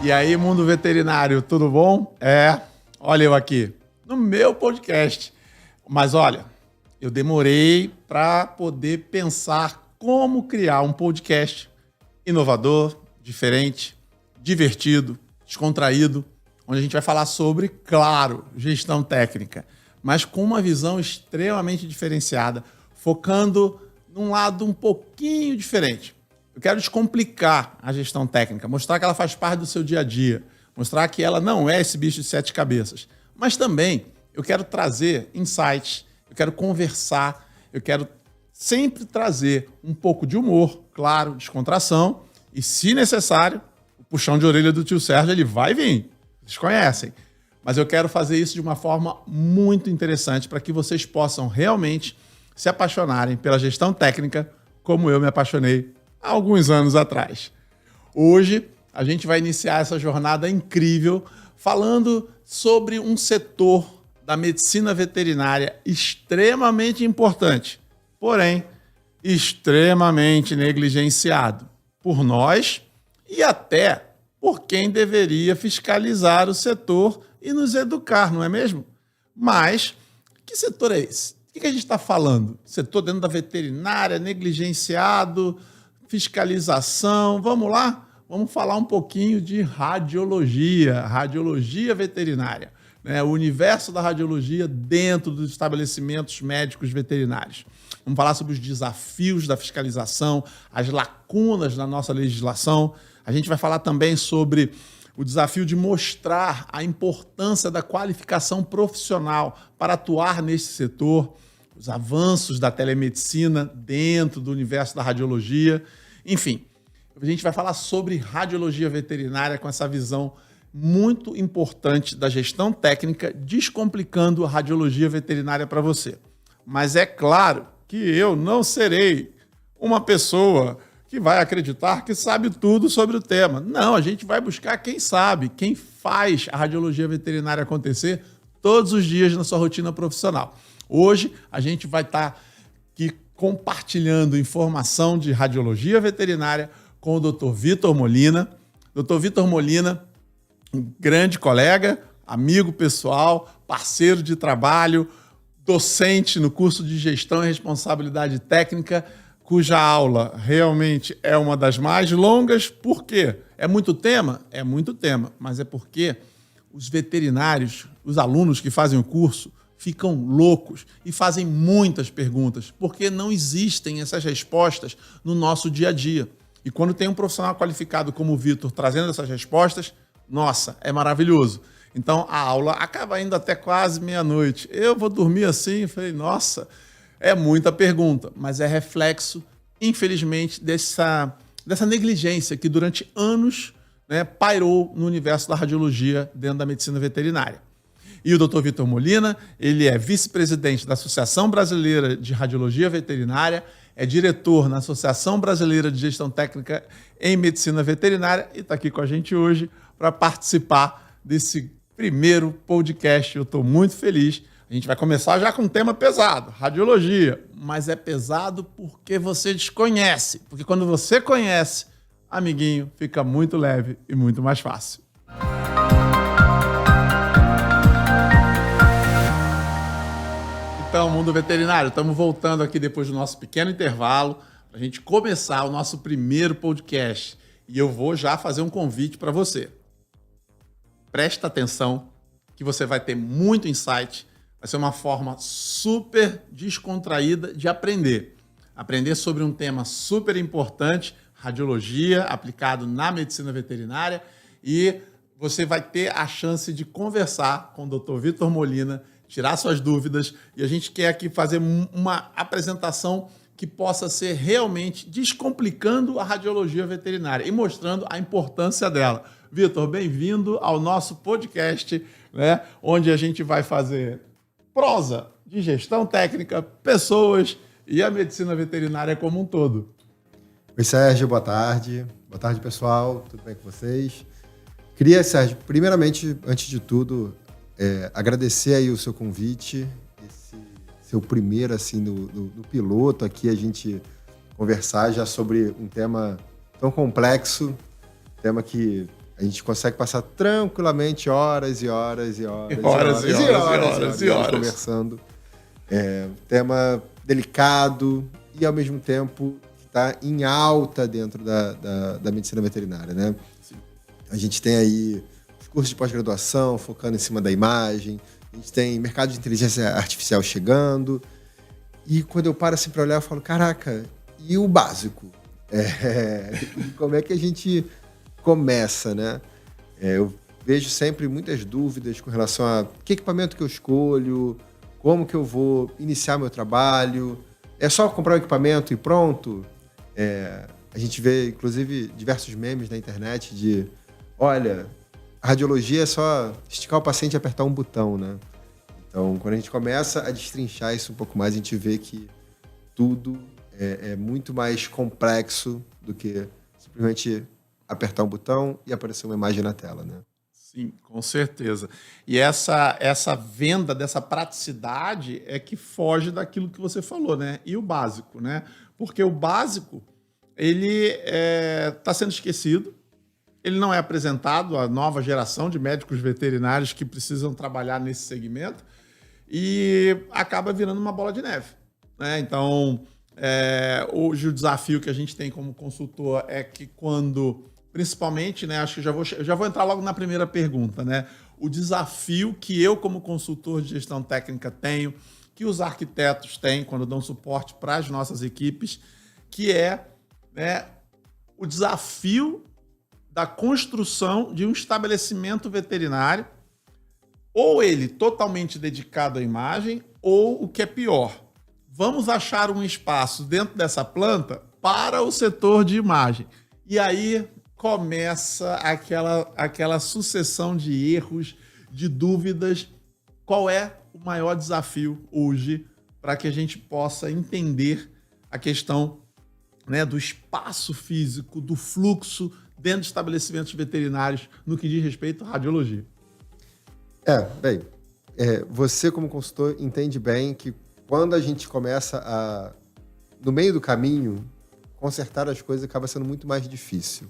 E aí, mundo veterinário, tudo bom? Olha eu aqui, no meu podcast. Mas olha, eu demorei para poder pensar como criar um podcast inovador, diferente, divertido, descontraído, onde a gente vai falar sobre, claro, gestão técnica, mas com uma visão extremamente diferenciada, focando num lado um pouquinho diferente. Eu quero descomplicar a gestão técnica, mostrar que ela faz parte do seu dia a dia, mostrar que ela não é esse bicho de 7 cabeças. Mas também eu quero trazer insights, eu quero conversar, eu quero sempre trazer um pouco de humor, claro, descontração, e se necessário, o puxão de orelha do tio Sérgio ele vai vir, vocês conhecem. Mas eu quero fazer isso de uma forma muito interessante para que vocês possam realmente se apaixonarem pela gestão técnica como eu me apaixonei há alguns anos atrás. Hoje, a gente vai iniciar essa jornada incrível falando sobre um setor da medicina veterinária extremamente importante, porém, extremamente negligenciado por nós e até por quem deveria fiscalizar o setor e nos educar, não é mesmo? Mas, que setor é esse? O que a gente está falando? Setor dentro da veterinária, negligenciado, fiscalização, vamos lá? Vamos falar um pouquinho de radiologia veterinária, né? O universo da radiologia dentro dos estabelecimentos médicos veterinários. Vamos falar sobre os desafios da fiscalização, as lacunas na nossa legislação. A gente vai falar também sobre o desafio de mostrar a importância da qualificação profissional para atuar nesse setor, os avanços da telemedicina dentro do universo da radiologia. Enfim, a gente vai falar sobre radiologia veterinária com essa visão muito importante da gestão técnica, descomplicando a radiologia veterinária para você. Mas é claro que eu não serei uma pessoa que vai acreditar que sabe tudo sobre o tema. Não, a gente vai buscar quem sabe, quem faz a radiologia veterinária acontecer todos os dias na sua rotina profissional. Hoje, a gente vai estar aqui compartilhando informação de radiologia veterinária com o Dr. Vitor Molina. Dr. Vitor Molina, um grande colega, amigo pessoal, parceiro de trabalho, docente no curso de Gestão e Responsabilidade Técnica, cuja aula realmente é uma das mais longas. Por quê? É muito tema? É muito tema, mas é porque os veterinários, os alunos que fazem o curso, ficam loucos e fazem muitas perguntas, porque não existem essas respostas no nosso dia a dia. E quando tem um profissional qualificado como o Vitor trazendo essas respostas, nossa, é maravilhoso. Então a aula acaba indo até quase meia-noite. Eu vou dormir assim, falei, nossa, é muita pergunta, mas é reflexo, infelizmente, dessa negligência que durante anos, né, pairou no universo da radiologia dentro da medicina veterinária. E o Dr. Vitor Molina, ele é vice-presidente da Associação Brasileira de Radiologia Veterinária, é diretor na Associação Brasileira de Gestão Técnica em Medicina Veterinária e está aqui com a gente hoje para participar desse primeiro podcast. Eu estou muito feliz. A gente vai começar já com um tema pesado, radiologia, mas é pesado porque você desconhece, porque quando você conhece, amiguinho, fica muito leve e muito mais fácil. Então, mundo veterinário, estamos voltando aqui depois do nosso pequeno intervalo para a gente começar o nosso primeiro podcast. E eu vou já fazer um convite para você. Presta atenção que você vai ter muito insight. Vai ser uma forma super descontraída de aprender. Aprender sobre um tema super importante, radiologia, aplicado na medicina veterinária. E você vai ter a chance de conversar com o Dr. Vitor Molina, tirar suas dúvidas, e a gente quer aqui fazer uma apresentação que possa ser realmente descomplicando a radiologia veterinária e mostrando a importância dela. Vitor, bem-vindo ao nosso podcast, né, onde a gente vai fazer prosa de gestão técnica, pessoas e a medicina veterinária como um todo. Oi, Sérgio, boa tarde. Boa tarde, pessoal. Tudo bem com vocês? Queria, Sérgio, primeiramente, antes de tudo, agradecer aí o seu convite, esse seu primeiro, assim, no piloto aqui, a gente conversar já sobre um tema tão complexo, tema que A gente consegue passar tranquilamente horas e horas conversando. Tema delicado e, ao mesmo tempo, está em alta dentro da medicina veterinária, né? Sim. A gente tem aí os cursos de pós-graduação focando em cima da imagem, a gente tem mercado de inteligência artificial chegando, e quando eu paro assim para olhar, eu falo, caraca, e o básico? E como é que a gente começa, né? Eu vejo sempre muitas dúvidas com relação a que equipamento que eu escolho, como que eu vou iniciar meu trabalho, é só comprar um equipamento e pronto? A gente vê, inclusive, diversos memes na internet de, olha, a radiologia é só esticar o paciente e apertar um botão, né? Então, quando a gente começa a destrinchar isso um pouco mais, a gente vê que tudo é muito mais complexo do que simplesmente apertar um botão e aparecer uma imagem na tela, né? Sim, com certeza. E essa venda dessa praticidade é que foge daquilo que você falou, né? E o básico, né? Porque o básico, ele está sendo esquecido, ele não é apresentado à nova geração de médicos veterinários que precisam trabalhar nesse segmento e acaba virando uma bola de neve, né? Então, hoje o desafio que a gente tem como consultor é que quando, principalmente, né, acho que já vou entrar logo na primeira pergunta, né? O desafio que eu, como consultor de gestão técnica, tenho, que os arquitetos têm quando dão suporte para as nossas equipes, que né, o desafio da construção de um estabelecimento veterinário, ou ele totalmente dedicado à imagem, ou o que é pior, vamos achar um espaço dentro dessa planta para o setor de imagem. E aí começa aquela sucessão de erros, de dúvidas. Qual é o maior desafio hoje para que a gente possa entender a questão, né, do espaço físico, do fluxo dentro de estabelecimentos veterinários no que diz respeito à radiologia? Você como consultor entende bem que quando a gente começa no meio do caminho, consertar as coisas acaba sendo muito mais difícil.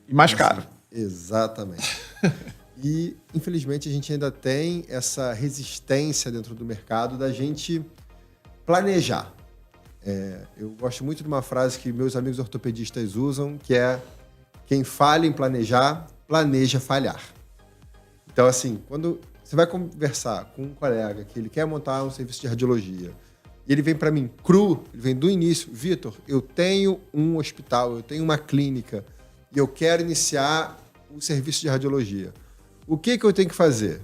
E mais caro. Exatamente. E, infelizmente, a gente ainda tem essa resistência dentro do mercado da gente planejar. Eu gosto muito de uma frase que meus amigos ortopedistas usam, que é: quem falha em planejar, planeja falhar. Então, assim, quando você vai conversar com um colega que ele quer montar um serviço de radiologia, e ele vem para mim cru, ele vem do início: Vitor, eu tenho um hospital, eu tenho uma clínica, e eu quero iniciar um serviço de radiologia. O que eu tenho que fazer?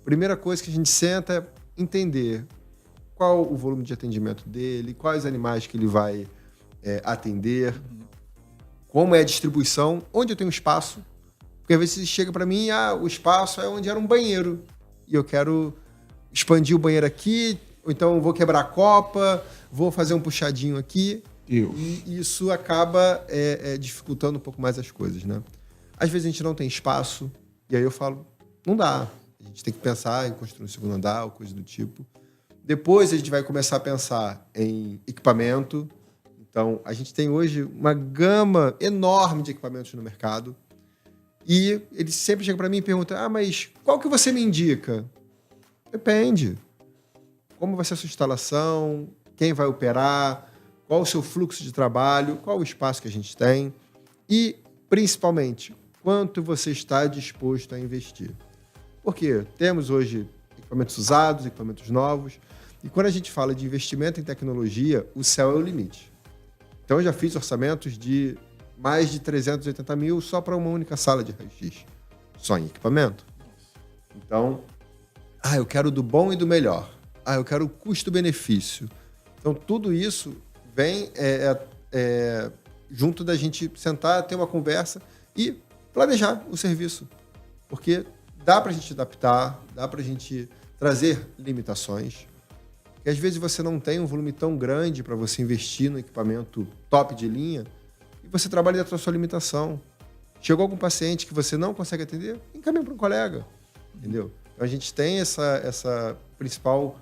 Primeira coisa que a gente senta é entender qual o volume de atendimento dele, quais animais que ele vai atender, como é a distribuição, onde eu tenho espaço. Porque às vezes chega para mim, o espaço é onde era um banheiro, e eu quero expandir o banheiro aqui, ou então vou quebrar a copa, vou fazer um puxadinho aqui. E isso acaba dificultando um pouco mais as coisas, né? Às vezes a gente não tem espaço, e aí eu falo, não dá. A gente tem que pensar em construir um segundo andar, ou coisa do tipo. Depois a gente vai começar a pensar em equipamento. Então, a gente tem hoje uma gama enorme de equipamentos no mercado. E ele sempre chega para mim e pergunta, mas qual que você me indica? Depende. Como vai ser a sua instalação? Quem vai operar? Qual o seu fluxo de trabalho? Qual o espaço que a gente tem? E, principalmente, quanto você está disposto a investir? Porque temos hoje equipamentos usados, equipamentos novos, e quando a gente fala de investimento em tecnologia, o céu é o limite. Então, eu já fiz orçamentos de mais de 380 mil só para uma única sala de raio-x, só em equipamento. Então, eu quero do bom e do melhor. Eu quero o custo-benefício. Então, tudo isso vem junto da gente sentar, ter uma conversa e planejar o serviço. Porque dá para a gente adaptar, dá para a gente trazer limitações. Porque às vezes você não tem um volume tão grande para você investir no equipamento top de linha e você trabalha dentro da sua limitação. Chegou algum paciente que você não consegue atender, encaminha para um colega. Entendeu? Então a gente tem essa principal,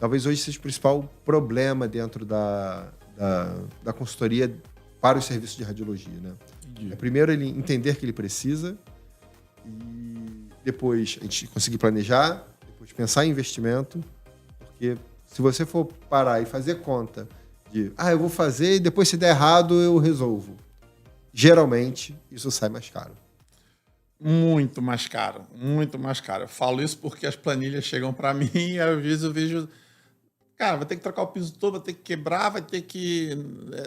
talvez hoje seja o principal problema dentro da consultoria para os serviços de radiologia, né? Entendi. Primeiro ele entender que ele precisa e depois a gente conseguir planejar, depois pensar em investimento, porque se você for parar e fazer conta de eu vou fazer e depois se der errado eu resolvo, geralmente isso sai mais caro. Muito mais caro, muito mais caro. Eu falo isso porque as planilhas chegam para mim e às vezes eu vejo, cara, vai ter que trocar o piso todo, vai ter que quebrar, vai ter que,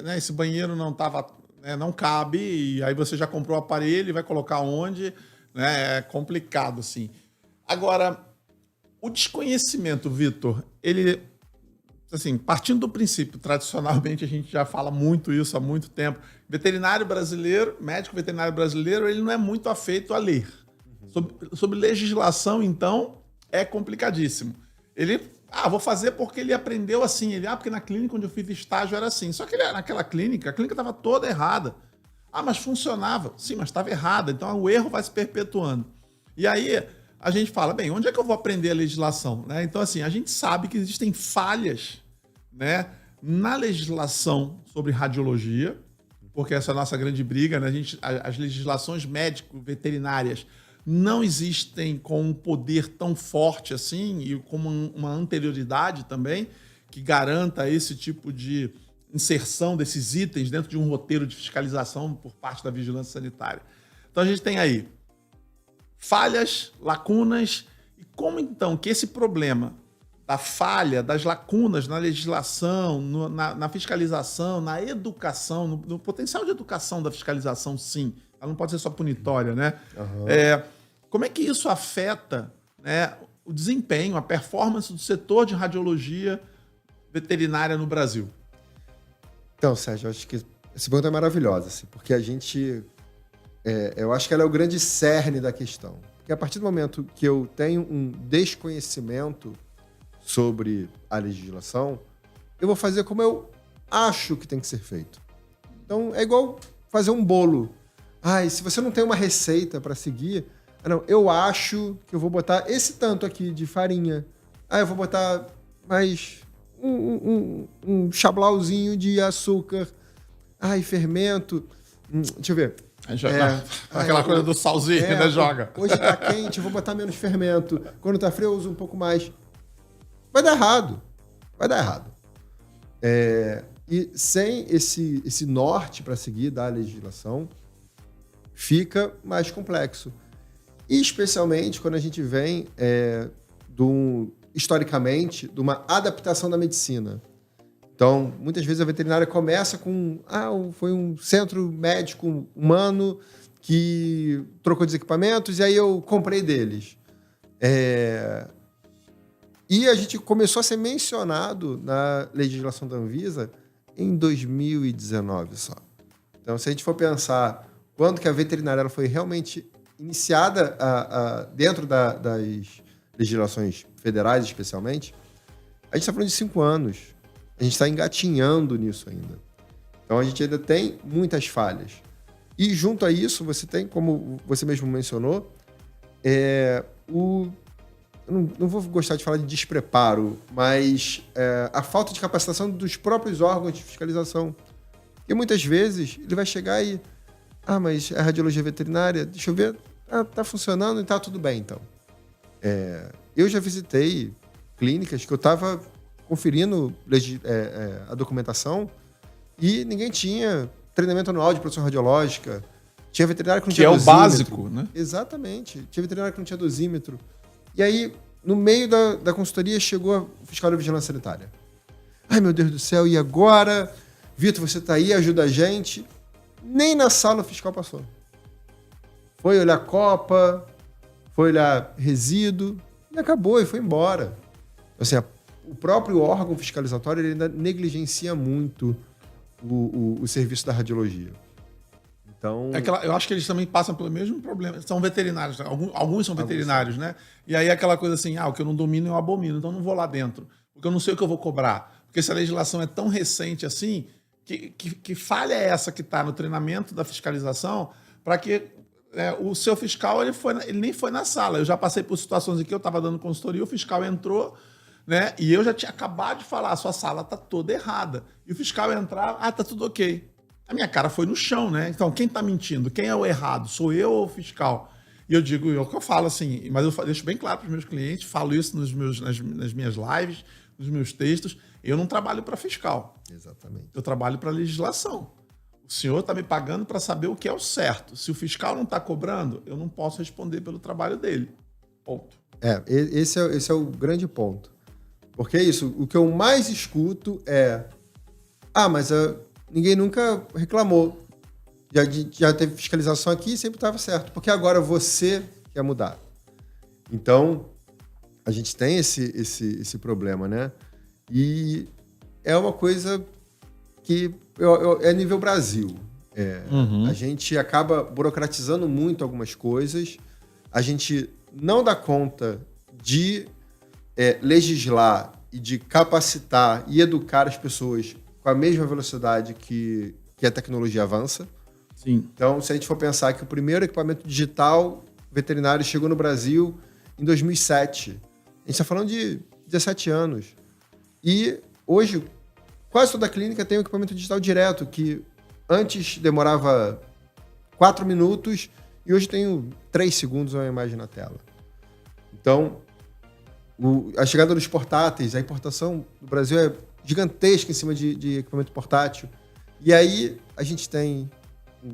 né, esse banheiro não tava, né, não cabe, e aí você já comprou o aparelho e vai colocar onde, né? É complicado, assim. Agora, o desconhecimento, Vitor, ele, assim, partindo do princípio, tradicionalmente a gente já fala muito isso há muito tempo, veterinário brasileiro, médico veterinário brasileiro, ele não é muito afeito a ler. Sobre legislação, então, é complicadíssimo. Ele, vou fazer porque ele aprendeu assim. Ele, porque na clínica onde eu fiz estágio era assim. Só que naquela clínica, a clínica estava toda errada. Mas funcionava. Sim, mas estava errada. Então o erro vai se perpetuando. E aí a gente fala, bem, onde é que eu vou aprender a legislação? Né? Então, assim, a gente sabe que existem falhas, né, na legislação sobre radiologia, porque essa é a nossa grande briga, né? As legislações médico-veterinárias não existem com um poder tão forte assim e com uma anterioridade também que garanta esse tipo de inserção desses itens dentro de um roteiro de fiscalização por parte da vigilância sanitária. Então a gente tem aí falhas, lacunas, e como então que esse problema da falha, das lacunas na legislação, na fiscalização, na educação, no potencial de educação da fiscalização, sim. Ela não pode ser só punitória, né? Uhum. Como é que isso afeta, né, o desempenho, a performance do setor de radiologia veterinária no Brasil? Então, Sérgio, eu acho que essa pergunta é maravilhosa, assim, porque a gente... eu acho que ela é o grande cerne da questão. Porque a partir do momento que eu tenho um desconhecimento sobre a legislação, eu vou fazer como eu acho que tem que ser feito. Então, é igual fazer um bolo. Se você não tem uma receita para seguir, não, eu acho que eu vou botar esse tanto aqui de farinha. Eu vou botar mais um chablauzinho de açúcar. Fermento. Deixa eu ver. Aquela coisa do salzinho, né? Joga. Hoje tá quente, eu vou botar menos fermento. Quando tá frio, eu uso um pouco mais. Vai dar errado. Vai dar errado. E sem esse norte para seguir da legislação, fica mais complexo. E especialmente quando a gente vem, historicamente, de uma adaptação da medicina. Então, muitas vezes a veterinária começa com foi um centro médico humano que trocou de equipamentos e aí eu comprei deles. E a gente começou a ser mencionado na legislação da Anvisa em 2019 só. Então, se a gente for pensar quando que a veterinária ela foi realmente iniciada dentro das legislações federais, especialmente, a gente está falando de 5 anos. A gente está engatinhando nisso ainda. Então, a gente ainda tem muitas falhas. E, junto a isso, você tem, como você mesmo mencionou, eu não vou gostar de falar de despreparo, mas a falta de capacitação dos próprios órgãos de fiscalização. E, muitas vezes, ele vai chegar e... mas é radiologia veterinária? Deixa eu ver. Tá funcionando e tá tudo bem, então. Eu já visitei clínicas que eu estava conferindo a documentação e ninguém tinha treinamento anual de produção radiológica. Tinha veterinário que não tinha dosímetro. Que é o básico, né? Exatamente. Tinha veterinário que não tinha dosímetro. E aí, no meio da consultoria, chegou o fiscal de vigilância sanitária. Meu Deus do céu, e agora? Vitor, você tá aí, ajuda a gente. Nem na sala o fiscal passou. Foi olhar copa, foi olhar resíduo, e acabou, e foi embora. Assim, o próprio órgão fiscalizatório ele ainda negligencia muito o serviço da radiologia. Então... eu acho que eles também passam pelo mesmo problema. São veterinários, alguns são veterinários, né? E aí aquela coisa assim, o que eu não domino eu abomino, então eu não vou lá dentro, porque eu não sei o que eu vou cobrar. Porque essa legislação é tão recente assim, que falha é essa que está no treinamento da fiscalização para que o seu fiscal ele nem foi na sala. Eu já passei por situações em que eu estava dando consultoria, o fiscal entrou, né? E eu já tinha acabado de falar, a sua sala está toda errada. E o fiscal entrar, tá tudo ok. a minha cara foi no chão, né? Então, quem está mentindo? Quem é o errado? Sou eu ou o fiscal? E eu digo, é o que eu falo assim, mas eu deixo bem claro para os meus clientes, falo isso nas minhas lives, nos meus textos, eu não trabalho para fiscal. Exatamente. Eu trabalho para legislação. O senhor está me pagando para saber o que é o certo. Se o fiscal não está cobrando, eu não posso responder pelo trabalho dele. Ponto. Esse é o grande ponto. Porque é isso, o que eu mais escuto é mas ninguém nunca reclamou. Já teve fiscalização aqui e sempre estava certo. Porque agora você quer mudar. Então, a gente tem esse problema, né? E é uma coisa que é nível Brasil. A gente acaba burocratizando muito algumas coisas. A gente não dá conta de legislar e de capacitar e educar as pessoas com a mesma velocidade que a tecnologia avança. Sim. Então, se a gente for pensar que o primeiro equipamento digital veterinário chegou no Brasil em 2007, a gente está falando de 17 anos. E hoje, quase toda clínica tem um equipamento digital direto, que antes demorava 4 minutos e hoje tem 3 segundos uma imagem na tela. Então, a chegada dos portáteis, a importação do Brasil é gigantesca em cima de equipamento portátil. E aí a gente tem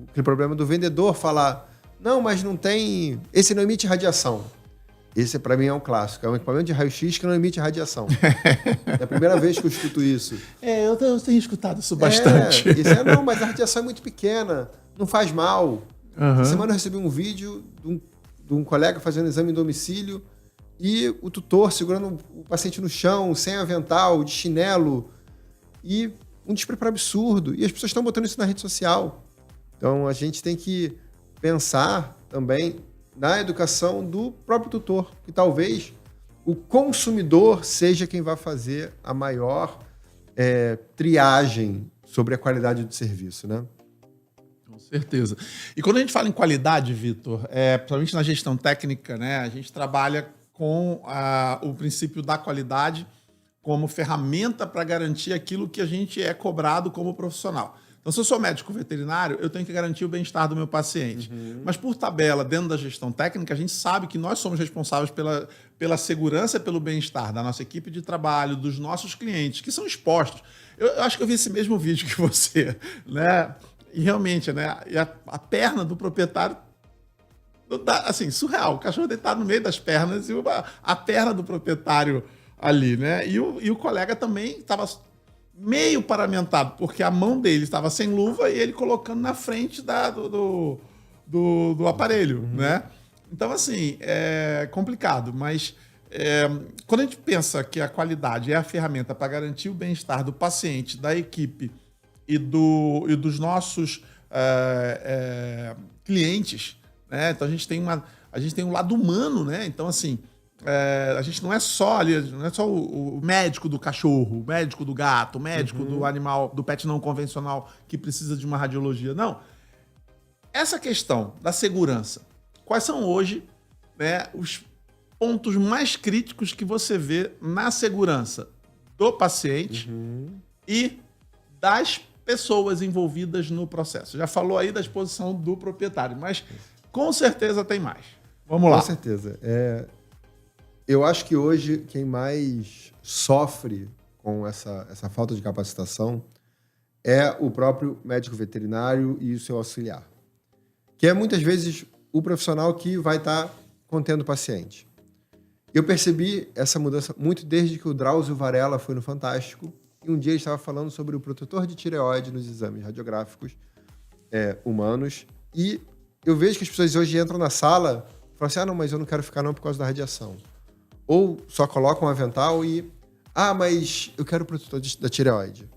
aquele problema do vendedor falar: não, mas não tem... Esse não emite radiação. Esse, para mim, é um clássico. É um equipamento de raio-x que não emite radiação. É a primeira vez que eu escuto isso. Eu tenho escutado isso bastante. Não, mas a radiação é muito pequena, não faz mal. Essa semana eu recebi um vídeo de um colega fazendo exame em domicílio e o tutor segurando o paciente no chão, sem avental, de chinelo, e um despreparo absurdo. E as pessoas estão botando isso na rede social. Então, a gente tem que pensar também na educação do próprio tutor, que talvez o consumidor seja quem vai fazer a maior triagem sobre a qualidade do serviço, né? Com certeza. E quando a gente fala em qualidade, Vitor, principalmente na gestão técnica, né, a gente trabalha com o princípio da qualidade como ferramenta para garantir aquilo que a gente é cobrado como profissional. Então, se eu sou médico veterinário, eu tenho que garantir o bem-estar do meu paciente. Mas, por tabela, dentro da gestão técnica, a gente sabe que nós somos responsáveis pela segurança e pelo bem-estar da nossa equipe de trabalho, dos nossos clientes, que são expostos. Eu acho que eu vi esse mesmo vídeo que você, né? E realmente, né? E a perna do proprietário, assim, surreal. O cachorro deitado no meio das pernas e a perna do proprietário ali, né? E o colega também estava meio paramentado, porque a mão dele estava sem luva e ele colocando na frente do aparelho, né? Então, assim, é complicado, mas quando a gente pensa que a qualidade é a ferramenta para garantir o bem-estar do paciente, da equipe e dos nossos clientes, né? Então, a gente tem um lado humano, né? Então, assim, a gente não é só ali, não é só o médico do cachorro, o médico do gato, o médico do animal, do pet não convencional que precisa de uma radiologia. Não. Essa questão da segurança, quais são hoje, né, os pontos mais críticos que você vê na segurança do paciente e das pessoas envolvidas no processo? Já falou aí da exposição do proprietário, mas com certeza tem mais. Vamos lá. Com certeza. Eu acho que hoje quem mais sofre com essa falta de capacitação é o próprio médico veterinário e o seu auxiliar, que é muitas vezes o profissional que vai estar contendo o paciente. Eu percebi essa mudança muito desde que o Drauzio Varela foi no Fantástico e um dia ele estava falando sobre o protetor de tireoide nos exames radiográficos humanos, e eu vejo que as pessoas hoje entram na sala e falam assim: não, mas eu não quero ficar não por causa da radiação. Ou só colocam um avental e... mas eu quero o protetor da tireoide.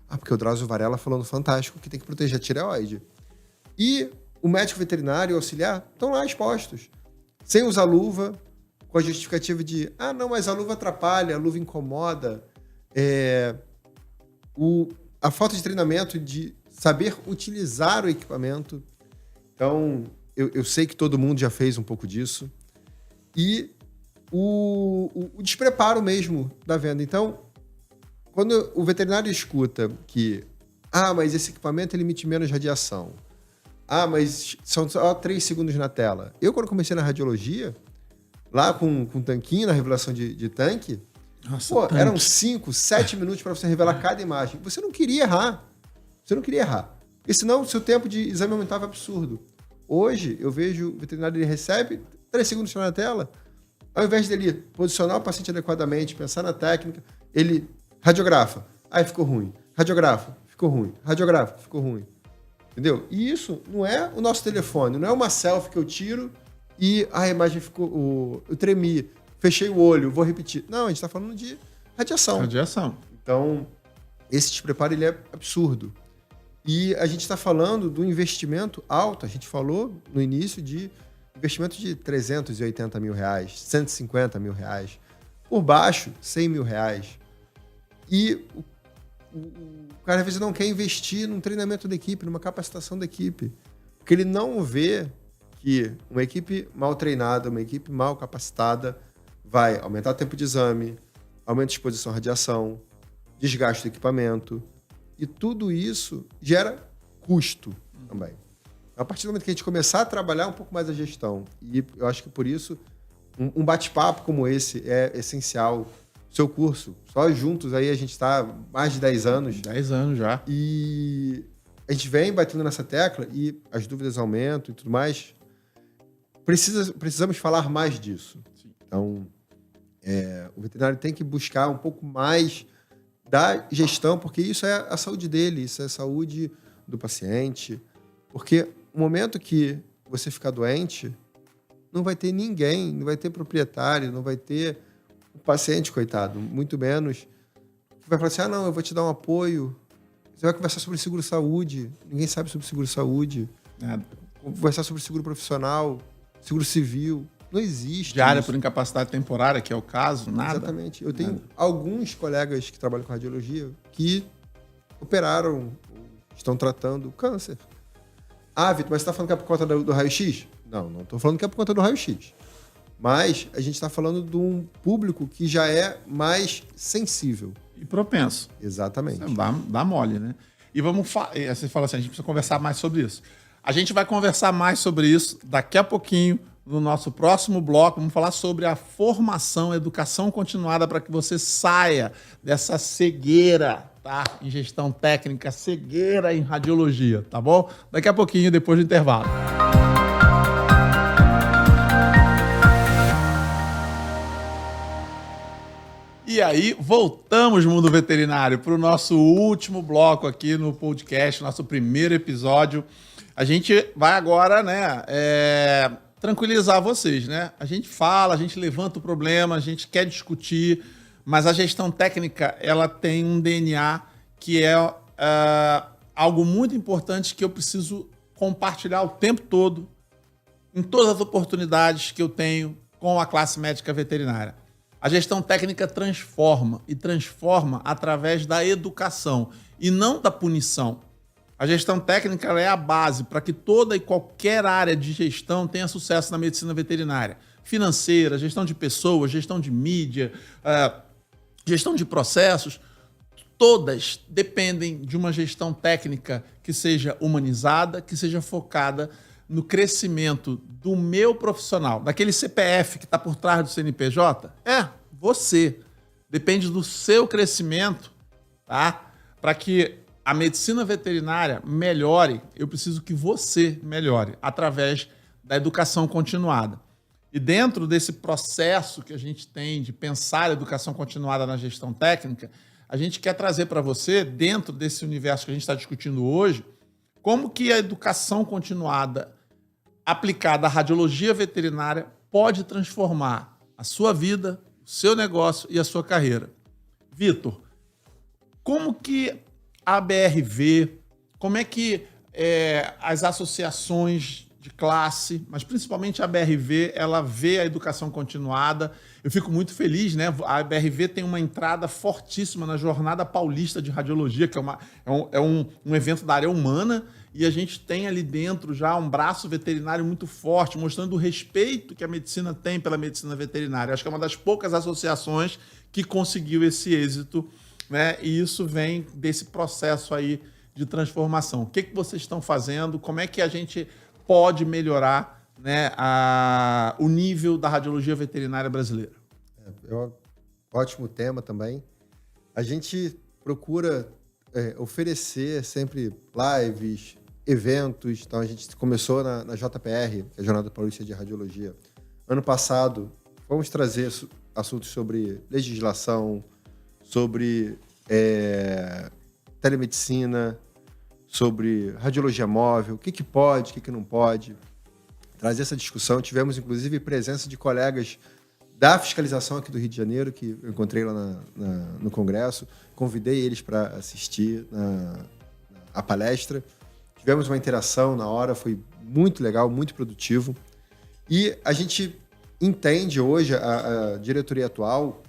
Porque o Drauzio Varela falou no Fantástico que tem que proteger a tireoide. E o médico veterinário e o auxiliar estão lá expostos, sem usar luva, com a justificativa de... não, mas a luva atrapalha, a luva incomoda. A falta de treinamento, de saber utilizar o equipamento. Então, eu sei que todo mundo já fez um pouco disso. E o despreparo mesmo da venda. Então, quando o veterinário escuta que mas esse equipamento ele emite menos radiação. Mas são só 3 segundos na tela. Eu, quando comecei na radiologia, lá com um tanquinho, na revelação de tanque, Nossa, pô, eram 5, 7 minutos para você revelar cada imagem. Você não queria errar. Porque senão o seu tempo de exame aumentava absurdo. Hoje, eu vejo o veterinário, ele recebe 3 segundos na tela. Ao invés dele posicionar o paciente adequadamente, pensar na técnica, ele radiografa. Aí ficou ruim. Radiografa, ficou ruim. Radiografa, ficou ruim. Entendeu? E isso não é o nosso telefone, não é uma selfie que eu tiro e a imagem ficou... Eu tremi, fechei o olho, vou repetir. Não, a gente está falando de radiação. Então, esse despreparo ele é absurdo. E a gente está falando do investimento alto. A gente falou no início de investimento de 380 mil reais, 150 mil reais. Por baixo, 100 mil reais. E o cara, às vezes, não quer investir num treinamento da equipe, numa capacitação da equipe. Porque ele não vê que uma equipe mal treinada, uma equipe mal capacitada vai aumentar o tempo de exame, aumento de exposição à radiação, desgaste do equipamento. E tudo isso gera custo também. A partir do momento que a gente começar a trabalhar um pouco mais a gestão, e eu acho que por isso um bate-papo como esse é essencial. Seu curso, só juntos aí a gente está mais de 10 anos. 10 anos já. E a gente vem batendo nessa tecla e as dúvidas aumentam e tudo mais. Precisamos falar mais disso. Sim. Então, o veterinário tem que buscar um pouco mais da gestão, porque isso é a saúde dele, isso é a saúde do paciente. Porque no momento que você ficar doente, não vai ter ninguém, não vai ter proprietário, não vai ter o paciente, coitado, muito menos, que vai falar assim, não, eu vou te dar um apoio. Você vai conversar sobre seguro-saúde, ninguém sabe sobre seguro-saúde. Conversar sobre seguro profissional, seguro civil, não existe. Diária por incapacidade temporária, que é o caso, nada. Exatamente. Eu tenho alguns colegas que trabalham com radiologia que operaram, estão tratando câncer. Vitor, mas você está falando que é por conta do raio-x? Não estou falando que é por conta do raio-x. Mas a gente está falando de um público que já é mais sensível. E propenso. Exatamente. Dá mole, né? E você fala assim, a gente precisa conversar mais sobre isso. A gente vai conversar mais sobre isso daqui a pouquinho, no nosso próximo bloco. Vamos falar sobre a formação, a educação continuada para que você saia dessa cegueira, tá? Em gestão técnica, cegueira em radiologia, tá bom? Daqui a pouquinho, depois do intervalo. E aí, voltamos, mundo veterinário, para o nosso último bloco aqui no podcast, nosso primeiro episódio. A gente vai agora, né, tranquilizar vocês, né? A gente fala, a gente levanta o problema, a gente quer discutir, mas a gestão técnica, ela tem um DNA que é algo muito importante que eu preciso compartilhar o tempo todo, em todas as oportunidades que eu tenho com a classe médica veterinária. A gestão técnica transforma, e transforma através da educação e não da punição. A gestão técnica ela é a base para que toda e qualquer área de gestão tenha sucesso na medicina veterinária. Financeira, gestão de pessoas, gestão de mídia, gestão de processos, todas dependem de uma gestão técnica que seja humanizada, que seja focada no crescimento do meu profissional, daquele CPF que está por trás do CNPJ. Você. Depende do seu crescimento, tá? Para que a medicina veterinária melhore, eu preciso que você melhore através da educação continuada. E dentro desse processo que a gente tem de pensar a educação continuada na gestão técnica, a gente quer trazer para você, dentro desse universo que a gente está discutindo hoje, como que a educação continuada aplicada à radiologia veterinária pode transformar a sua vida, o seu negócio e a sua carreira. Vitor, como que a BRV, como é que as associações de classe, mas principalmente a BRV, ela vê a educação continuada? Eu fico muito feliz, né? A BRV tem uma entrada fortíssima na Jornada Paulista de Radiologia, que é um evento da área humana, e a gente tem ali dentro já um braço veterinário muito forte, mostrando o respeito que a medicina tem pela medicina veterinária. Acho que é uma das poucas associações que conseguiu esse êxito, né? E isso vem desse processo aí de transformação. O que vocês estão fazendo? Como é que a gente pode melhorar, né, o nível da radiologia veterinária brasileira? Ótimo tema também. A gente procura oferecer sempre lives, eventos. Então, a gente começou na JPR, que é a Jornada Paulista de Radiologia. Ano passado, vamos trazer assuntos sobre legislação, sobre telemedicina, sobre radiologia móvel, o que pode, o que não pode. Trazer essa discussão. Tivemos, inclusive, presença de colegas da fiscalização aqui do Rio de Janeiro, que eu encontrei lá no Congresso. Convidei eles para assistir a palestra. Tivemos uma interação na hora, foi muito legal, muito produtivo. E a gente entende hoje, a diretoria atual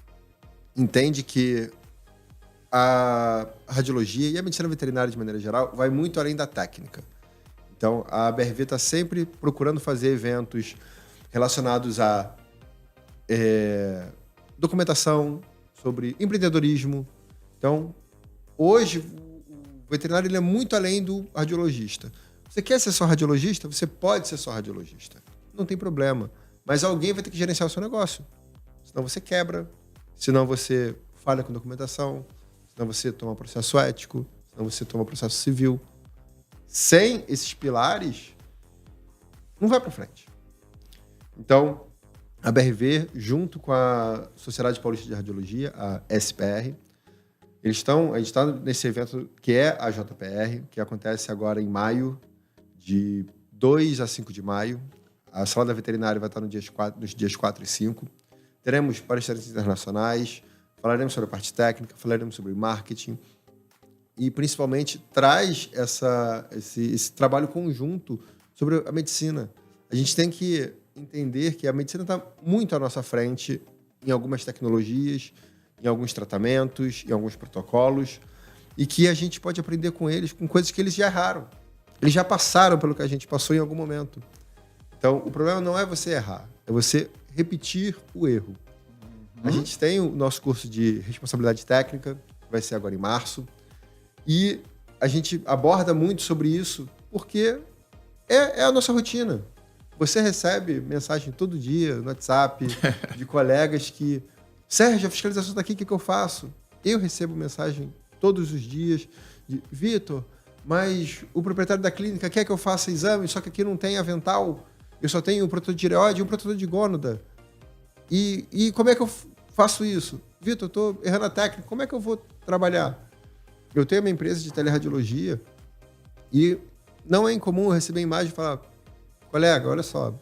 entende que a radiologia e a medicina veterinária, de maneira geral, vai muito além da técnica. Então, a BRV está sempre procurando fazer eventos relacionados a documentação, sobre empreendedorismo. Então, hoje, o veterinário ele é muito além do radiologista. Você quer ser só radiologista? Você pode ser só radiologista. Não tem problema. Mas alguém vai ter que gerenciar o seu negócio. Senão você quebra, senão você falha com documentação, senão você toma processo ético, senão você toma processo civil. Sem esses pilares, não vai para frente. Então, a BRV, junto com a Sociedade Paulista de Radiologia, a SPR, a gente está nesse evento que é a JPR, que acontece agora em maio, de 2 a 5 de maio. A Sala da Veterinária vai estar nos dias 4 e 5. Teremos palestrantes internacionais, falaremos sobre a parte técnica, falaremos sobre marketing e, principalmente, traz esse trabalho conjunto sobre a medicina. A gente tem que entender que a medicina está muito à nossa frente em algumas tecnologias, em alguns tratamentos, em alguns protocolos, e que a gente pode aprender com eles, com coisas que eles já erraram. Eles já passaram pelo que a gente passou em algum momento. Então, o problema não é você errar, é você repetir o erro. A gente tem o nosso curso de responsabilidade técnica, que vai ser agora em março, e a gente aborda muito sobre isso porque é a nossa rotina. Você recebe mensagem todo dia no WhatsApp de colegas que... Sérgio, a fiscalização está aqui, o que eu faço? Eu recebo mensagem todos os dias de... Vitor, mas o proprietário da clínica quer que eu faça exame, só que aqui não tem avental. Eu só tenho um protetor de tireoide e um protetor de gônada. E como é que eu faço isso? Vitor, eu estou errando a técnica, como é que eu vou trabalhar? Eu tenho uma empresa de teleradiologia e não é incomum eu receber imagem e falar: colega, olha só,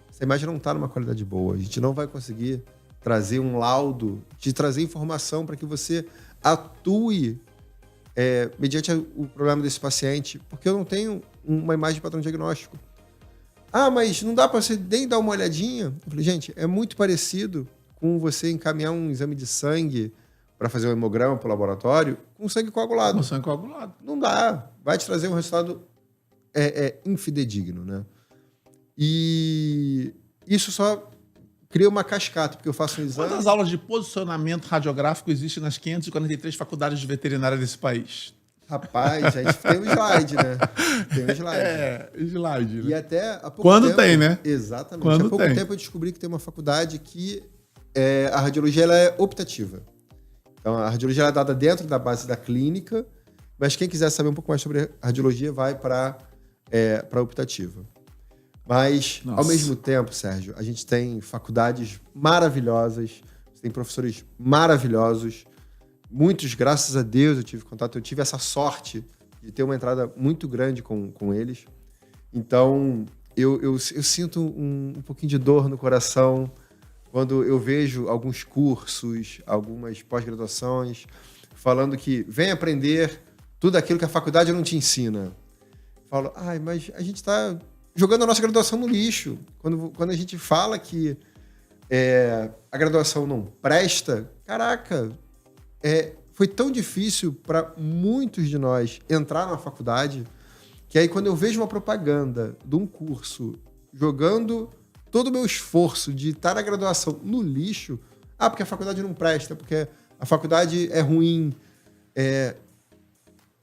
essa imagem não está numa qualidade boa, a gente não vai conseguir trazer um laudo, te trazer informação para que você atue mediante o problema desse paciente, porque eu não tenho uma imagem de padrão diagnóstico. Ah, mas não dá para você nem dar uma olhadinha? Eu falei, gente, é muito parecido com você encaminhar um exame de sangue para fazer um hemograma para o laboratório com sangue coagulado. Com sangue coagulado. Não dá. Vai te trazer um resultado infidedigno, né? E isso só cria uma cascata, porque eu faço um exame... Quantas aulas de posicionamento radiográfico existem nas 543 faculdades de veterinária desse país? Rapaz, a gente tem um slide, né? Tem um slide. Slide. Né? E até há pouco Quando tempo... tem, né? Exatamente. Quando há pouco tem. tempo eu descobri que tem uma faculdade que a radiologia ela é optativa. Então, a radiologia ela é dada dentro da base da clínica, mas quem quiser saber um pouco mais sobre radiologia vai para a optativa. Mas, ao mesmo tempo, Sérgio, a gente tem faculdades maravilhosas, tem professores maravilhosos, muitos, graças a Deus, eu tive contato, eu tive essa sorte de ter uma entrada muito grande com eles. Então, eu sinto um pouquinho de dor no coração quando eu vejo alguns cursos, algumas pós-graduações, falando que vem aprender tudo aquilo que a faculdade não te ensina. Falo, mas a gente está jogando a nossa graduação no lixo. Quando a gente fala que a graduação não presta, caraca, foi tão difícil para muitos de nós entrar na faculdade que aí quando eu vejo uma propaganda de um curso jogando todo o meu esforço de estar na graduação no lixo, porque a faculdade não presta, porque a faculdade é ruim,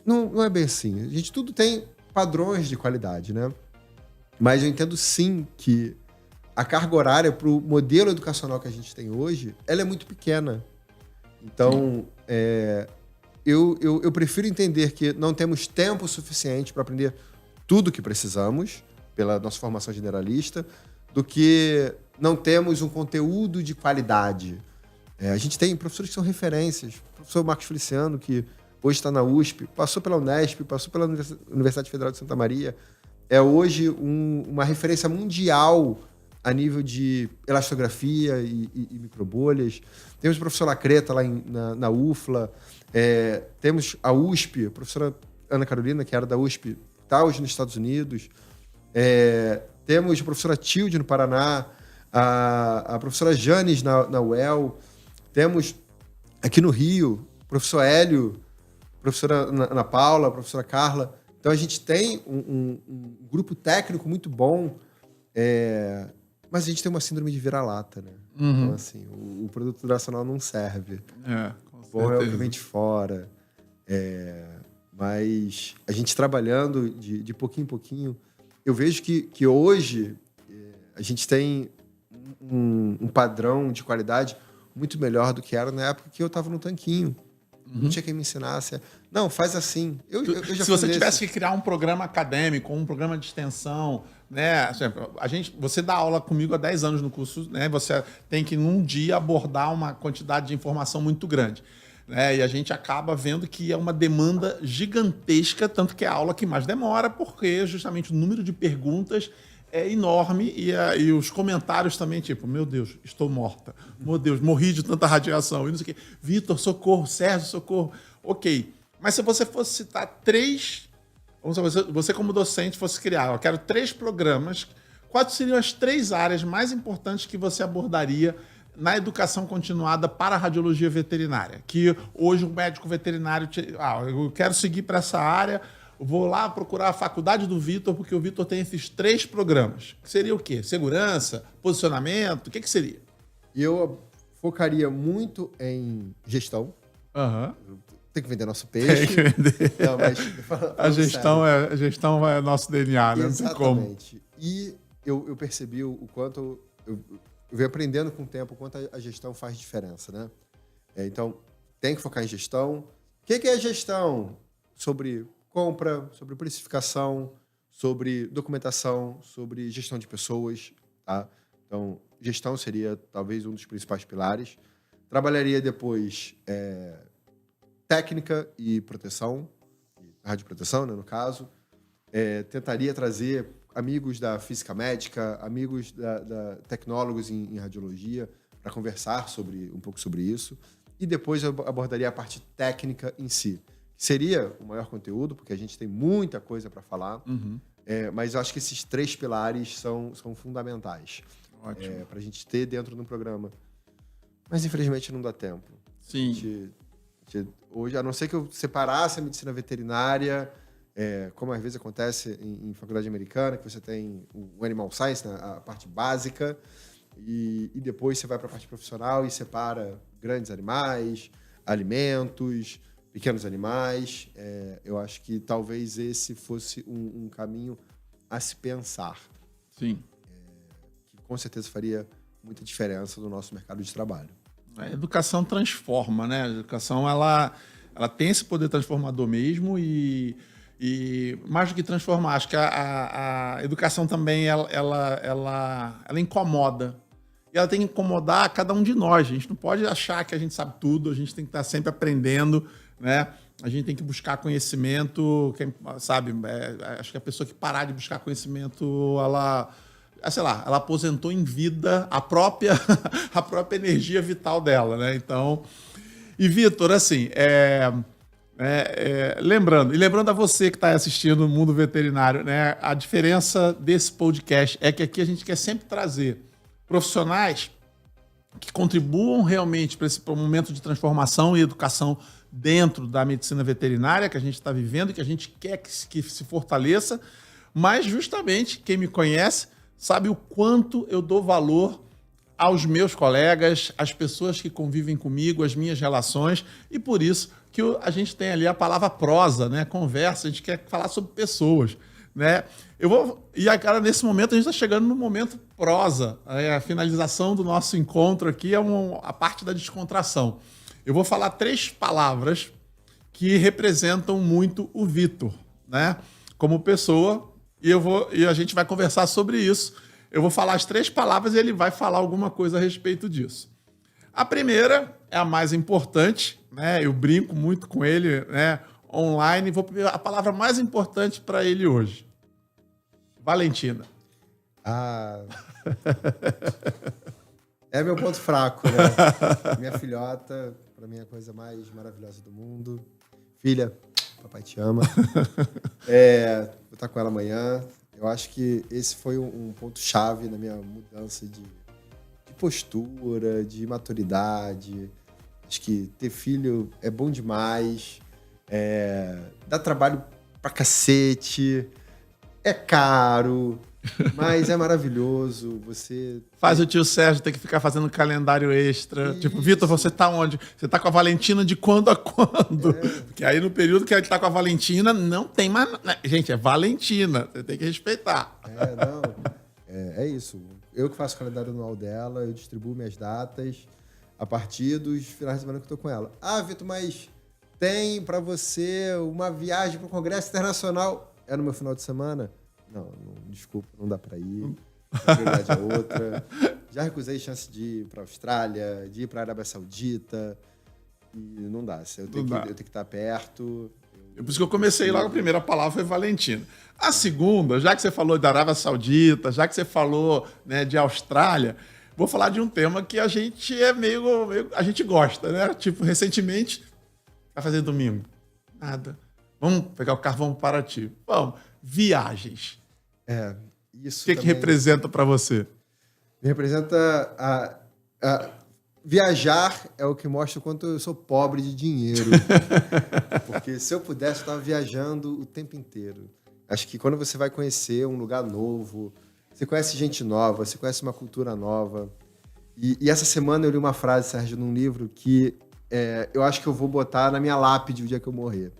Não é bem assim. A gente tudo tem padrões de qualidade, né? Mas eu entendo sim que a carga horária para o modelo educacional que a gente tem hoje, ela é muito pequena. Então, eu prefiro entender que não temos tempo suficiente para aprender tudo que precisamos, pela nossa formação generalista, do que não temos um conteúdo de qualidade. A gente tem professores que são referências. O professor Marcos Feliciano, que hoje está na USP, passou pela Unesp, passou pela Universidade Federal de Santa Maria, é hoje uma referência mundial a nível de elastografia e microbolhas. Temos o professor Lacreta lá na UFLA, temos a USP, a professora Ana Carolina, que era da USP, está hoje nos Estados Unidos. Temos a professora Tilde no Paraná, a professora Janes na UEL. Temos aqui no Rio, o professor Hélio, a professora Ana Paula, a professora Carla. Então, a gente tem um grupo técnico muito bom, mas a gente tem uma síndrome de vira-lata, né? Uhum. Então, assim, o produto nacional não serve. Com Bom é o que vem de fora. Mas a gente trabalhando de pouquinho em pouquinho, eu vejo que hoje a gente tem um padrão de qualidade muito melhor do que era na época que eu estava no tanquinho. Não tinha quem me ensinasse. Não, faz assim. Eu já se você tivesse que criar um programa acadêmico, um programa de extensão, né? Você dá aula comigo há 10 anos no curso, né? Você tem que, num dia, abordar uma quantidade de informação muito grande. Né? E a gente acaba vendo que é uma demanda gigantesca, tanto que é a aula que mais demora, porque justamente o número de perguntas é enorme e os comentários também, tipo, meu Deus, estou morta. Meu Deus, morri de tanta radiação. E não sei o quê. Vitor, socorro. Sérgio, socorro. Ok. Mas se você fosse citar 3... Você como docente fosse criar, eu quero 3 programas, quais seriam as 3 áreas mais importantes que você abordaria na educação continuada para a radiologia veterinária? Que hoje o médico veterinário... eu quero seguir para essa área... Vou lá procurar a faculdade do Vitor, porque o Vitor tem esses 3 programas. Que seria o quê? Segurança? Posicionamento? O que seria? Eu focaria muito em gestão. Tem que vender nosso peixe. Tem que vender. Não, mas, a gestão é nosso DNA, né? Não tem como. Exatamente. E eu percebi o quanto... Eu venho aprendendo com o tempo o quanto a gestão faz diferença, né? Então, tem que focar em gestão. O que é gestão? Sobre compra, sobre precificação, sobre documentação, sobre gestão de pessoas, tá? Então, gestão seria talvez um dos principais pilares. Trabalharia depois técnica e proteção, radioproteção, né, no caso. Tentaria trazer amigos da física médica, amigos da tecnólogos em radiologia, para conversar um pouco sobre isso. E depois eu abordaria a parte técnica em si. Seria o maior conteúdo, porque a gente tem muita coisa para falar, mas eu acho que esses 3 pilares são fundamentais para a gente ter dentro de um programa. Mas, infelizmente, não dá tempo. Sim. Hoje, a não ser que eu separasse a medicina veterinária, como às vezes acontece em faculdade americana, que você tem o Animal Science, né, a parte básica, e depois você vai para a parte profissional e separa grandes animais, alimentos... pequenos animais, eu acho que talvez esse fosse um caminho a se pensar. Sim. Que com certeza faria muita diferença no nosso mercado de trabalho. A educação transforma, né? A educação, ela tem esse poder transformador mesmo e mais do que transformar, acho que a educação também, ela incomoda. E ela tem que incomodar cada um de nós. A gente não pode achar que a gente sabe tudo, a gente tem que estar sempre aprendendo, né? A gente tem que buscar conhecimento, sabe? Acho que a pessoa que parar de buscar conhecimento, ela aposentou em vida a própria energia vital dela, né? Então, e Vitor, assim, lembrando a você que está assistindo o Mundo Veterinário, né? A diferença desse podcast é que aqui a gente quer sempre trazer profissionais que contribuam realmente para esse momento de transformação e educação dentro da medicina veterinária que a gente está vivendo e que a gente quer que se fortaleça, mas justamente quem me conhece sabe o quanto eu dou valor aos meus colegas, às pessoas que convivem comigo, as minhas relações, e por isso que a gente tem ali a palavra prosa, né? Conversa, a gente quer falar sobre pessoas, né? E agora, nesse momento, a gente está chegando no momento prosa. A finalização do nosso encontro aqui é a parte da descontração. Eu vou falar 3 palavras que representam muito o Vitor, né? Como pessoa, e a gente vai conversar sobre isso. Eu vou falar as 3 palavras e ele vai falar alguma coisa a respeito disso. A primeira é a mais importante, né? Eu brinco muito com ele, né? Online. Vou pedir a palavra mais importante para ele hoje. Valentina. É meu ponto fraco, né? Minha filhota, para mim, é a coisa mais maravilhosa do mundo. Filha, papai te ama. Vou estar com ela amanhã. Eu acho que esse foi um ponto-chave na minha mudança de postura, de maturidade. Acho que ter filho é bom demais. Dá trabalho pra cacete. É caro, mas é maravilhoso. Você faz o tio Sérgio ter que ficar fazendo calendário extra. Isso. Tipo, Vitor, você tá onde? Você tá com a Valentina de quando a quando? Porque aí no período que ele tá com a Valentina, não tem mais... Gente, é Valentina. Você tem que respeitar. É isso. Eu que faço o calendário anual dela, eu distribuo minhas datas a partir dos finais de semana que eu tô com ela. Ah, Vitor, mas tem pra você uma viagem pro Congresso Internacional... É no meu final de semana? Não, desculpa, não dá para ir. A prioridade é outra. Já recusei chance de ir para a Austrália, de ir para a Arábia Saudita. E não dá. Eu tenho que estar perto. Por isso que eu comecei logo, a primeira palavra foi Valentina. A segunda, já que você falou da Arábia Saudita, já que você falou, né, de Austrália, vou falar de um tema que a gente a gente gosta, né? Tipo, recentemente, vai fazer domingo? Nada. Vamos pegar o carro, vamos para ti. Vamos. Viagens. Isso. O que representa para você? Me representa viajar é o que mostra o quanto eu sou pobre de dinheiro. Porque se eu pudesse, eu estava viajando o tempo inteiro. Acho que quando você vai conhecer um lugar novo, você conhece gente nova, você conhece uma cultura nova. E essa semana eu li uma frase, Sérgio, num livro que eu acho que eu vou botar na minha lápide o dia que eu morrer.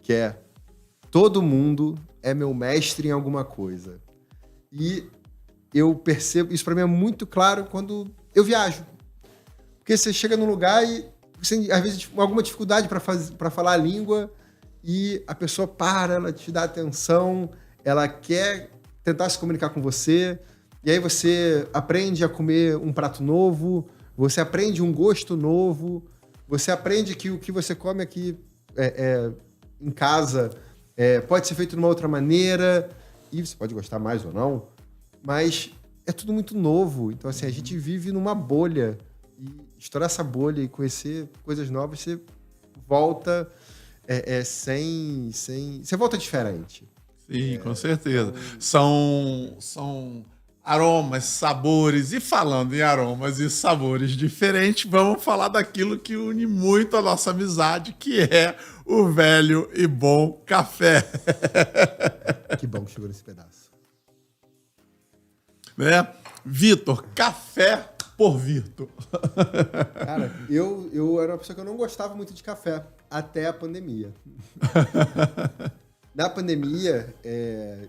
Que é: todo mundo é meu mestre em alguma coisa. E eu percebo, isso para mim é muito claro quando eu viajo. Porque você chega num lugar e você, às vezes, tem alguma dificuldade para falar a língua e a pessoa ela te dá atenção, ela quer tentar se comunicar com você, e aí você aprende a comer um prato novo, você aprende um gosto novo, você aprende que o que você come aqui em casa pode ser feito de uma outra maneira, e você pode gostar mais ou não, mas é tudo muito novo. Então, assim, a gente vive numa bolha, e estourar essa bolha e conhecer coisas novas, você volta você volta diferente. Sim, com certeza. São aromas, sabores, e falando em aromas e sabores diferentes, vamos falar daquilo que une muito a nossa amizade, que é o velho e bom café. Que bom que chegou nesse pedaço. Né? Vitor, café por Vitor. Cara, eu era uma pessoa que eu não gostava muito de café, até a pandemia. Na pandemia,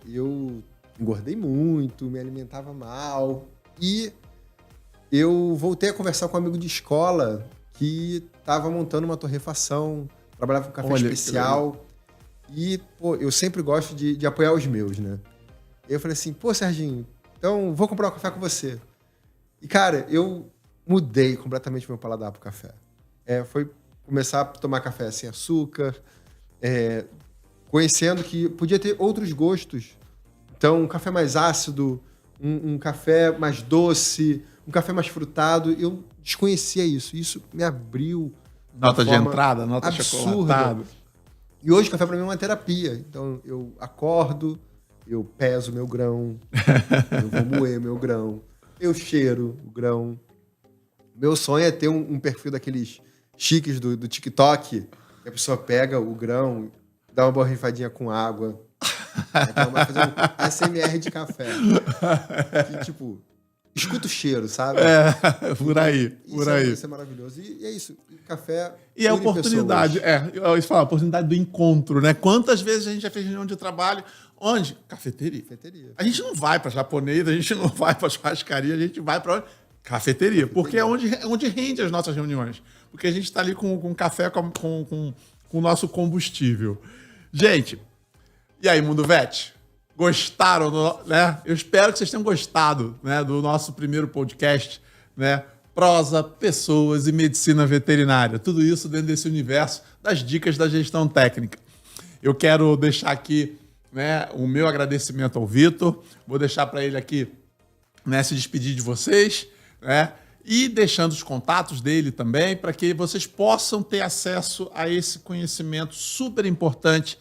eu engordei muito, me alimentava mal, e eu voltei a conversar com um amigo de escola que estava montando uma torrefação, trabalhava com café especial, e, pô, eu sempre gosto de apoiar os meus, né? E eu falei assim, pô, Serginho, então vou comprar um café com você. E, cara, eu mudei completamente meu paladar pro café. Foi começar a tomar café sem açúcar, conhecendo que podia ter outros gostos. Então, um café mais ácido, um café mais doce, um café mais frutado. Eu desconhecia isso. Isso me abriu. Nota de entrada, nota absurda. E hoje o café para mim é uma terapia. Então, eu acordo, eu peso meu grão, eu vou moer meu grão, eu cheiro o grão. Meu sonho é ter um perfil daqueles chiques do TikTok, que a pessoa pega o grão, dá uma borrifadinha com água. Então vai fazer um ASMR de café. Que, tipo, escuta o cheiro, sabe? Por aí. Isso é maravilhoso. E é isso. E café. E a oportunidade. Eu ia falar, a oportunidade do encontro, né? Quantas vezes a gente já fez reunião de trabalho? Onde? Cafeteria. A gente não vai para japonês, a gente não vai para churrascaria, a gente vai para onde? Cafeteria. Porque é onde rende as nossas reuniões. Porque a gente está ali com café, com o nosso combustível. Gente, e aí, Mundo Vet? Gostaram, né? Eu espero que vocês tenham gostado, né, do nosso primeiro podcast, né? Prosa, pessoas e medicina veterinária. Tudo isso dentro desse universo das dicas da gestão técnica. Eu quero deixar aqui, né, o meu agradecimento ao Vitor. Vou deixar para ele aqui, né, se despedir de vocês, né? E deixando os contatos dele também, para que vocês possam ter acesso a esse conhecimento super importante.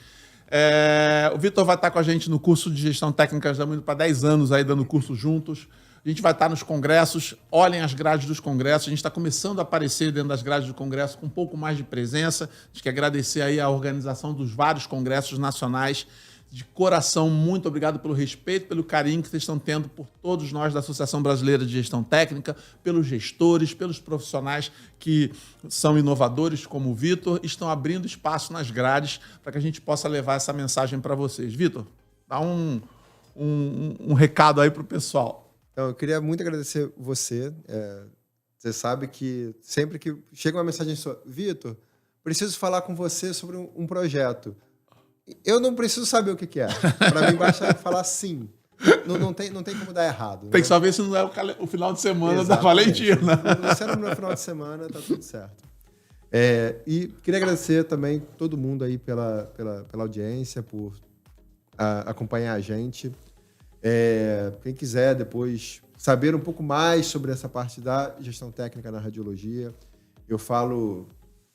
O Vitor vai estar com a gente no curso de gestão técnica, já indo para 10 anos aí dando curso juntos. A gente vai estar nos congressos, olhem as grades dos congressos. A gente está começando a aparecer dentro das grades do congresso com um pouco mais de presença. A gente quer agradecer aí a organização dos vários congressos nacionais. De coração, muito obrigado pelo respeito, pelo carinho que vocês estão tendo por todos nós da Associação Brasileira de Gestão Técnica, pelos gestores, pelos profissionais que são inovadores, como o Vitor, estão abrindo espaço nas grades para que a gente possa levar essa mensagem para vocês. Vitor, dá um recado aí para o pessoal. Então, eu queria muito agradecer você. Você sabe que sempre que chega uma mensagem sua, Vitor, preciso falar com você sobre um projeto. Eu não preciso saber o que é. Para mim, basta falar sim. Não tem como dar errado. Tem, né? Que só ver se não é o final de semana da Valentina. Se não é o final de semana, tá tudo certo. E queria agradecer também todo mundo aí pela audiência, por acompanhar a gente. Quem quiser depois saber um pouco mais sobre essa parte da gestão técnica na radiologia, eu falo,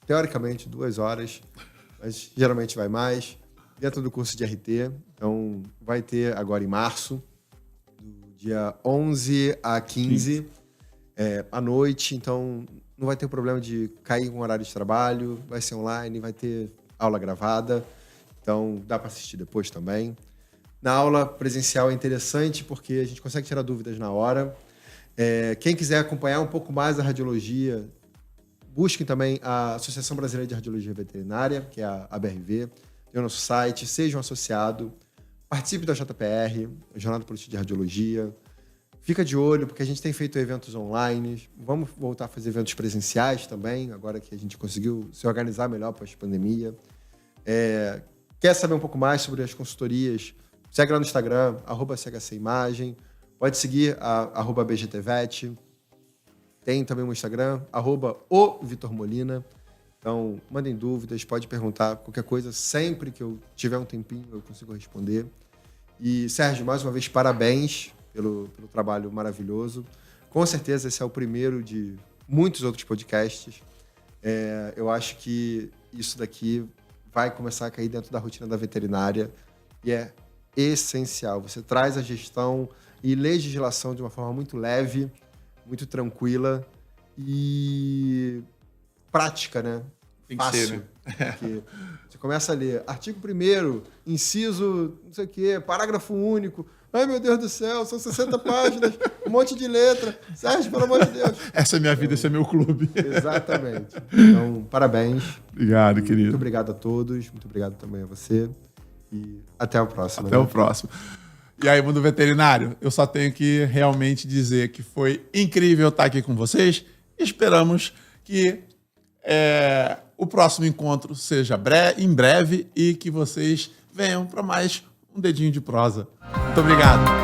teoricamente, 2 horas, mas geralmente vai mais. Dentro do curso de RT, então vai ter agora em março, do dia 11 a 15, à noite, então não vai ter problema de cair com o horário de trabalho, vai ser online, vai ter aula gravada, então dá para assistir depois também. Na aula presencial é interessante porque a gente consegue tirar dúvidas na hora. Quem quiser acompanhar um pouco mais da radiologia, busquem também a Associação Brasileira de Radiologia Veterinária, que é a ABRV. Tem o nosso site, seja um associado, participe da JPR, Jornada Política de Radiologia. Fica de olho, porque a gente tem feito eventos online. Vamos voltar a fazer eventos presenciais também, agora que a gente conseguiu se organizar melhor pós-pandemia. Quer saber um pouco mais sobre as consultorias? Segue lá no Instagram, @chcimagem. Pode seguir a @BGTVet. Tem também o Instagram, @oVitorMolina. Então, mandem dúvidas, pode perguntar qualquer coisa. Sempre que eu tiver um tempinho, eu consigo responder. E, Sérgio, mais uma vez, parabéns pelo trabalho maravilhoso. Com certeza, esse é o primeiro de muitos outros podcasts. Eu acho que isso daqui vai começar a cair dentro da rotina da veterinária e é essencial. Você traz a gestão e legislação de uma forma muito leve, muito tranquila e prática, né? Tem que fácil. ser, né? Porque você começa a ler artigo 1º, inciso, não sei o quê, parágrafo único. Ai, meu Deus do céu, são 60 páginas, um monte de letra. Sérgio, pelo amor de Deus. Essa é minha vida, esse é meu clube. Exatamente. Então, parabéns. Obrigado, querido. Muito obrigado a todos, muito obrigado também a você. E até o próximo. Até o próximo. E aí, Mundo Veterinário, eu só tenho que realmente dizer que foi incrível estar aqui com vocês. Esperamos que o próximo encontro seja em breve e que vocês venham para mais um dedinho de prosa. Muito obrigado.